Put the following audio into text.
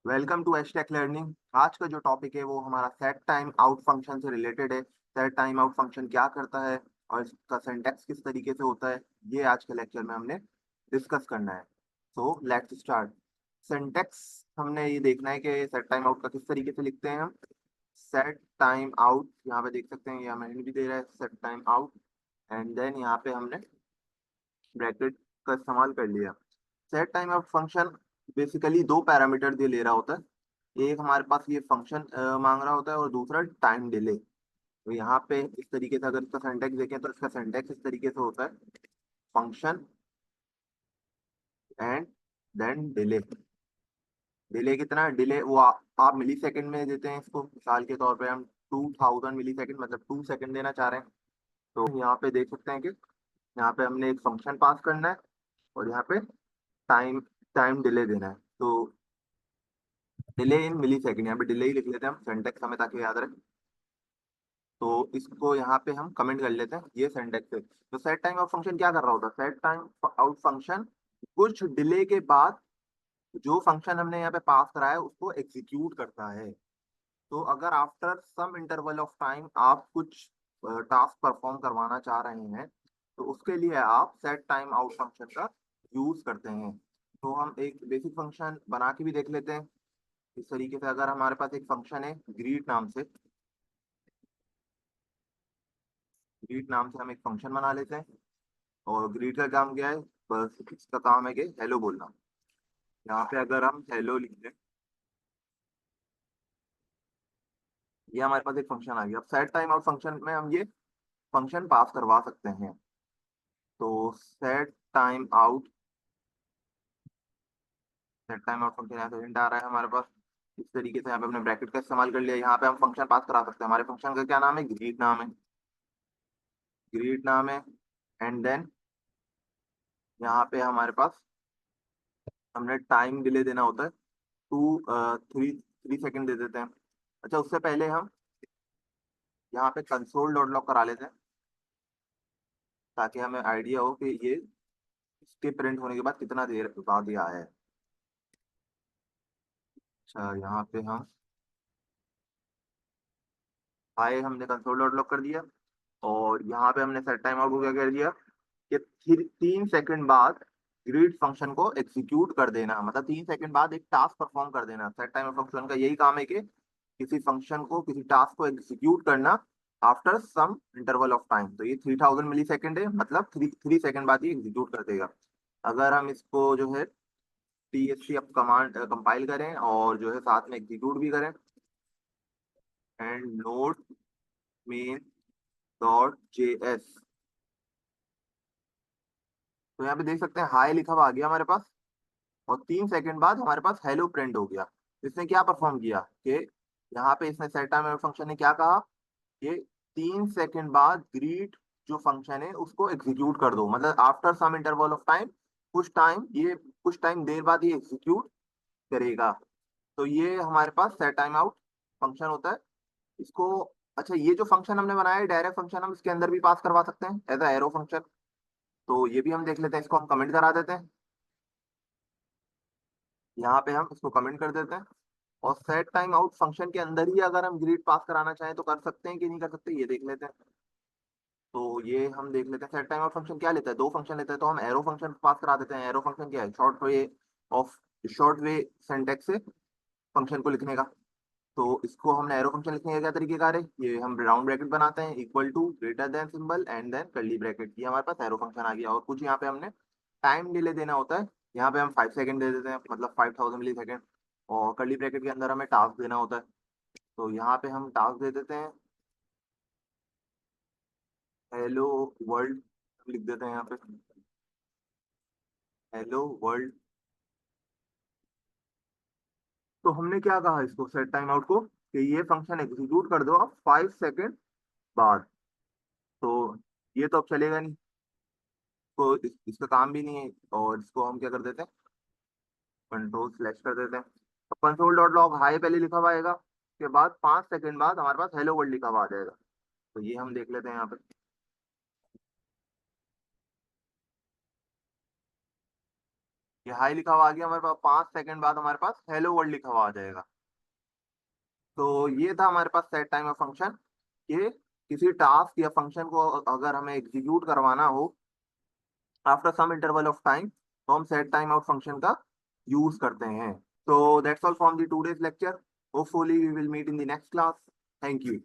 Welcome to एचटेक learning. आज का जो टॉपिक है वो हमारा सेट टाइम आउट फंक्शन से रिलेटेड है। सेट टाइम आउट फंक्शन क्या करता है और इसका सिंटैक्स किस तरीके से होता है, ये आज के लेक्चर में हमने डिस्कस करना है। So let's start. सिंटैक्स हमने ये देखना है कि सेट टाइम आउट का किस तरीके से लिखते हैं हम। सेट टाइम आउट यहाँ पे देख सकते हैं, ये हमें भी दे रहा है set time out, and then यहाँ पे हमने ब्रैकेट का इस्तेमाल कर लिया। Set time out function basically दो पैरामीटर दे ले रहा होता है। एक हमारे पास ये फंक्शन मांग रहा होता है और दूसरा टाइम डिले। तो यहाँ पे इस तरीके से अगर इसका सिंटैक्स देखें तो इसका सिंटैक्स इस तरीके से होता है, function and then delay. Delay कितना डिले वो आप मिली सेकेंड में देते हैं इसको। मिसाल के तौर पे हम 2000 मिली सेकेंड मतलब 2 सेकेंड देना चाह रहे हैं। तो यहाँ पे देख सकते हैं कि यहाँ पे हमने एक फंक्शन पास करना है और यहाँ पे टाइम टाइम डिले देना है। तो डिले इन मिली सेकेंड, यहाँ पे डिले ही लिख लेते हैं हम सिंटैक्स हमें ताकि याद रहे। तो इसको यहाँ पे हम कमेंट कर लेते हैं ये सिंटैक्स है। तो सेट टाइम आउट फंक्शन क्या कर रहा होता है, सेट टाइम आउट फंक्शन कुछ डिले के बाद जो फंक्शन हमने यहाँ पे पास करा है उसको एग्जीक्यूट करता है। तो अगर after some interval of time आप कुछ टास्क परफॉर्म करवाना चाह रहे हैं तो उसके लिए आप सेट टाइम आउट फंक्शन का यूज करते हैं। तो हम एक बेसिक फंक्शन बना के भी देख लेते हैं। इस तरीके से अगर हमारे पास एक फंक्शन है ग्रीट नाम से, ग्रीट नाम से हम एक फंक्शन बना लेते हैं। और ग्रीट का काम क्या है, बस इसका काम है कि हेलो बोलना। यहाँ पे अगर हम हेलो लिख दें, ये हमारे पास एक फंक्शन आ गया। अब सेट टाइम आउट फंक्शन में हम ये फंक्शन पास करवा सकते हैं। तो सेट टाइम आउट फंक्शन यहाँ से हिंट आ रहा है हमारे पास। इस तरीके से यहाँ पे हमने ब्रैकेट का इस्तेमाल कर लिया। यहाँ पे हम फंक्शन पास करा सकते हैं। हमारे फंक्शन का क्या नाम है, ग्रीट नाम है, ग्रीट नाम है। एंड देन यहाँ पे हमारे पास हमने टाइम डिले देना होता है, 3 सेकेंड दे देते हैं। अच्छा, उससे पहले हम यहाँ पे कंसोल डॉट लॉग करा लेते हैं ताकि हमें आइडिया हो कि ये इसके प्रिंट होने के बाद कितना देर बाद ये आया है। अच्छा, यहाँ पे हम हाय हमने कंसोल डॉट लॉग कर दिया। और यहाँ पे हमने सेट टाइम आउट को क्या कर दिया कि 3 सेकंड बाद ग्रीड फंक्शन को एग्जीक्यूट कर देना, मतलब 3 सेकंड बाद एक टास्क परफॉर्म कर देना। सेट टाइम फंक्शन का यही काम है कि किसी फंक्शन को किसी टास्क को एग्जीक्यूट करना after some interval of time. तो ये 3000 मिली सेकेंड है, मतलब थ्री सेकंड बाद ये एग्जीक्यूट कर देगा। अगर हम इसको जो है TSC अब कमांड कंपाइल करें और जो है साथ में एग्जीक्यूट भी करें, and node main dot JS, तो यहाँ पे देख सकते हैं हाई लिखा हुआ आ गया हमारे पास। और 3 सेकंड बाद हमारे पास हेलो प्रिंट हो गया। इसने क्या परफॉर्म किया कि यहाँ पे इसने सेट टाइम फंक्शन ने क्या कहा कि 3 सेकंड बाद ग्रीट जो फंक्शन है उसको एग्जीक्यूट कर दो, मतलब after some interval of time, कुछ टाइम देर बाद ये एग्जीक्यूट करेगा। तो ये हमारे पास सेट टाइम आउट फंक्शन होता है। इसको अच्छा, ये जो फंक्शन हमने बनाया है डायरेक्ट फंक्शन, हम इसके अंदर भी पास करवा सकते हैं एज अ एरो फंक्शन। तो ये भी हम देख लेते हैं, इसको हम कमेंट करा देते हैं। यहाँ पे हम इसको कमेंट कर देते हैं। और सेट टाइम आउट फंक्शन के अंदर ही अगर हम ग्रिड पास कराना चाहें तो कर सकते हैं कि नहीं कर सकते, ये देख लेते हैं। तो ये हम देख लेते हैं सेट टाइम आउट फंक्शन क्या लेता है, दो फंक्शन लेता है। तो हम एरो फंक्शन पास करा देते हैं। एरो फंक्शन क्या है, ऑफ शॉर्ट वे सिंटैक्स से फंक्शन को लिखने का। तो इसको हमने एरो फंक्शन लिखने का क्या तरीके कार है, ये हम राउंड ब्रैकेट बनाते हैं, equal to greater than symbol and then curly bracket, ये हमारे पास एरो फंक्शन आ गया। और कुछ यहाँ पे हमने टाइम डिले देना होता है। यहाँ पे हम 5 सेकंड दे देते हैं, मतलब 5000 मिली सेकेंड। और कर्ली ब्रैकेट के अंदर हमें टास्क देना होता है। तो यहाँ पे हम टास्क दे देते हैं हेलो वर्ल्ड, लिख देते हैं यहाँ पे हेलो वर्ल्ड। तो हमने क्या कहा इसको सेट टाइम आउट को कि ये फंक्शन एग्जीक्यूट कर दो आप 5 सेकंड बाद। तो ये तो अब चलेगा नहीं, तो इसका काम भी नहीं है। और इसको हम क्या कर देते हैं, कंट्रोल स्लैश कर देते हैं। अब कंसोल डॉट लॉग हाई पहले लिखा हुआ आएगा, उसके बाद 5 सेकंड बाद हमारे पास हेलो वर्ल्ड लिखा हुआ आ जाएगा। तो ये हम देख लेते हैं यहाँ पे। ये हाई लिखा हुआ आ गया हमारे पास, 5 सेकंड बाद हमारे पास हेलो वर्ल्ड लिखा हुआ आ जाएगा। तो ये था हमारे पास सेट टाइमर फंक्शन, कि किसी टास्क या फंक्शन को अगर हमें एग्जीक्यूट करवाना हो after some interval of time, तो हम सेट टाइम आउट फंक्शन का यूज करते हैं। So that's all from the today's lecture. Hopefully we will meet in the next class. Thank you.